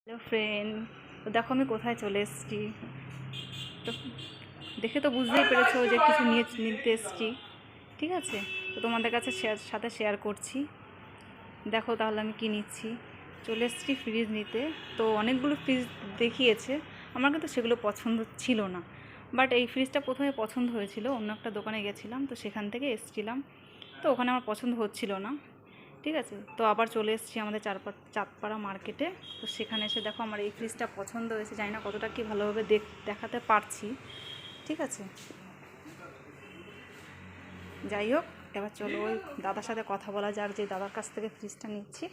Hello friend, তো দেখো আমি কোথায় চলে এসেছি। তো দেখে তো বুঝতেই পেরেছো যে কিছু নিতে এসেছি। ঠিক আছে, তো তোমাদের কাছে সাথে শেয়ার করছি। দেখো তাহলে আমি কী নিচ্ছি। চলে এসেছি ফ্রিজ নিতে। তো অনেকগুলো ফ্রিজ দেখিয়েছে, আমার কিন্তু সেগুলো পছন্দ ছিল না। বাট এই ফ্রিজটা প্রথমে পছন্দ হয়েছিল, অন্য একটা দোকানে গেছিলাম, তো সেখান থেকে এসেছিলাম। তো ওখানে আমার পছন্দ হচ্ছিল না। ঠিক আছে, তো আবার চলে এসেছি আমাদের চাঁদপাড়া মার্কেটে। তো সেখানে এসে দেখো আমার এই ফ্রিজটা পছন্দ হয়েছে। জানি না কতটা কি ভালোভাবে দেখাতে পারছি। ঠিক আছে, যাই হোক, এবার চলো ওই দাদার সাথে কথা বলা যাক, যে দাদার কাছ থেকে ফ্রিজটা নিচ্ছি।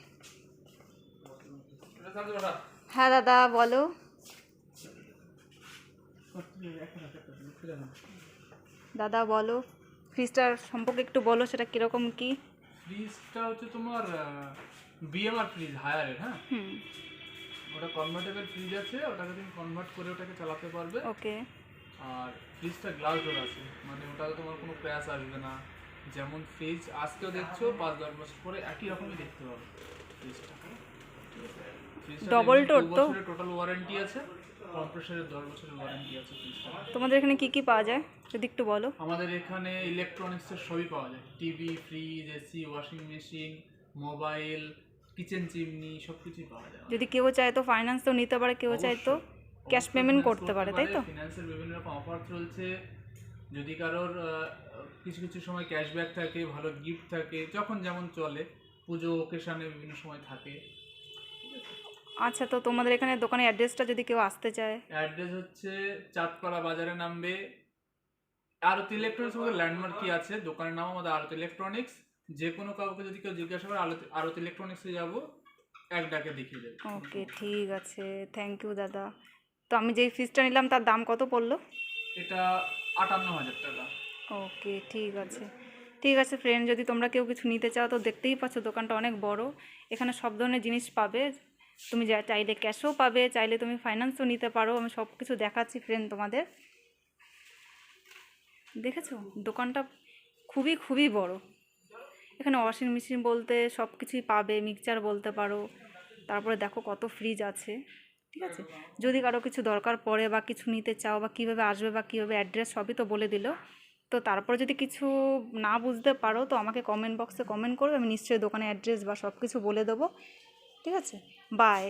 হ্যাঁ দাদা, বলো। দাদা বলো, ফ্রিজটার সম্পর্কে একটু বলো, সেটা কীরকম কি। ফ্রিজটা হচ্ছে তোমার বিএমআর ফ্রিজ হায়ারের। হ্যাঁ, ওটা কনভার্টেবল ফ্রিজ আছে, ওটাকে তুমি কনভার্ট করে ওটাকে চালাতে পারবে। ওকে। আর ফ্রিজটা গ্লাস ডোর আছে, মানে ওটাতে তোমার কোনো ক্র্যাশ আসবে না। যেমন ফ্রিজ আজকেও দেখছো 5-10 বছর পরে একই রকমই দেখতে পাবে ফ্রিজটা। ডবল ডোর তো? বছরের টোটাল ওয়ারেন্টি আছে, কম্প্রেসারের 10 বছরের ওয়ারেন্টি আছে ফ্রিজটা। তোমাদের এখানে কি কি পাওয়া যায় যদি একটু বলো। আমাদের এখানে ইলেকট্রনিক্সের সবই পাওয়া যায়, TV, fridge, AC, washing machine, mobile, kitchen chimney, সব কিছুই পাওয়া যায়। যদি কেউ চায় তো ফাইন্যান্স তো নিতে পারে, কেউ চায় তো ক্যাশ পেমেন্ট করতে পারে, তাই তো? ফিনান্সের বিভিন্ন রকম অফার চলছে। যদি কারোর কিছু কিছু সময় ক্যাশব্যাক থাকে, ভালো গিফট থাকে, যখন যেমন চলে, পুজো ওকেশনে বিভিন্ন সময় থাকে। আচ্ছা, তো তোমাদের এখানে দোকানের অ্যাড্রেসটা যদি কেউ আসতে চায়? অ্যাড্রেস হচ্ছে চাঁদপাড়া বাজারে নামবে, আরতি ইলেকট্রনিক্স আমাদের ল্যান্ডমার্ক কি আছে, দোকানের নাম আমাদের আরতি ইলেকট্রনিক্স। যে কোনো কাউকে যদি কেউ জিজ্ঞাসা করে আরতি ইলেকট্রনিক্সে যাবো, এক ডাকে দেখিয়ে দেবে। ওকে, ঠিক আছে, থ্যাংক ইউ দাদা। তো আমি যেই ফ্রিজটা নিলাম তার দাম কত পড়লো? এটা 58,000 টাকা। ওকে, ঠিক আছে। ঠিক আছে ফ্রেন্ড, যদি তোমরা কেউ কিছু নিতে চাও তো দেখতেই পাচ্ছ দোকানটা অনেক বড়। এখানে সব ধরনের জিনিস পাবে। তুমি যা চাইলে ক্যাশও পাবে, চাইলে তুমি ফাইন্যান্সও নিতে পারো। আমি সব কিছু দেখাচ্ছি ফ্রেন্ড তোমাদের। দেখেছো দোকানটা খুবই খুবই বড়। এখানে ওয়াশিং মেশিন বলতে সব কিছুই পাবে, মিক্সচার বলতে পারো। তারপরে দেখো কত ফ্রিজ আছে। ঠিক আছে, যদি কারো কিছু দরকার পড়ে বা কিছু নিতে চাও বা কীভাবে আসবে বা কীভাবে অ্যাড্রেস, সবই তো বলে দিল। তো তারপরে যদি কিছু না বুঝতে পারো তো আমাকে কমেন্ট বক্সে কমেন্ট করবে, আমি নিশ্চয়ই দোকানের অ্যাড্রেস বা সব কিছু বলে দেবো। ঠিক আছে, বাই।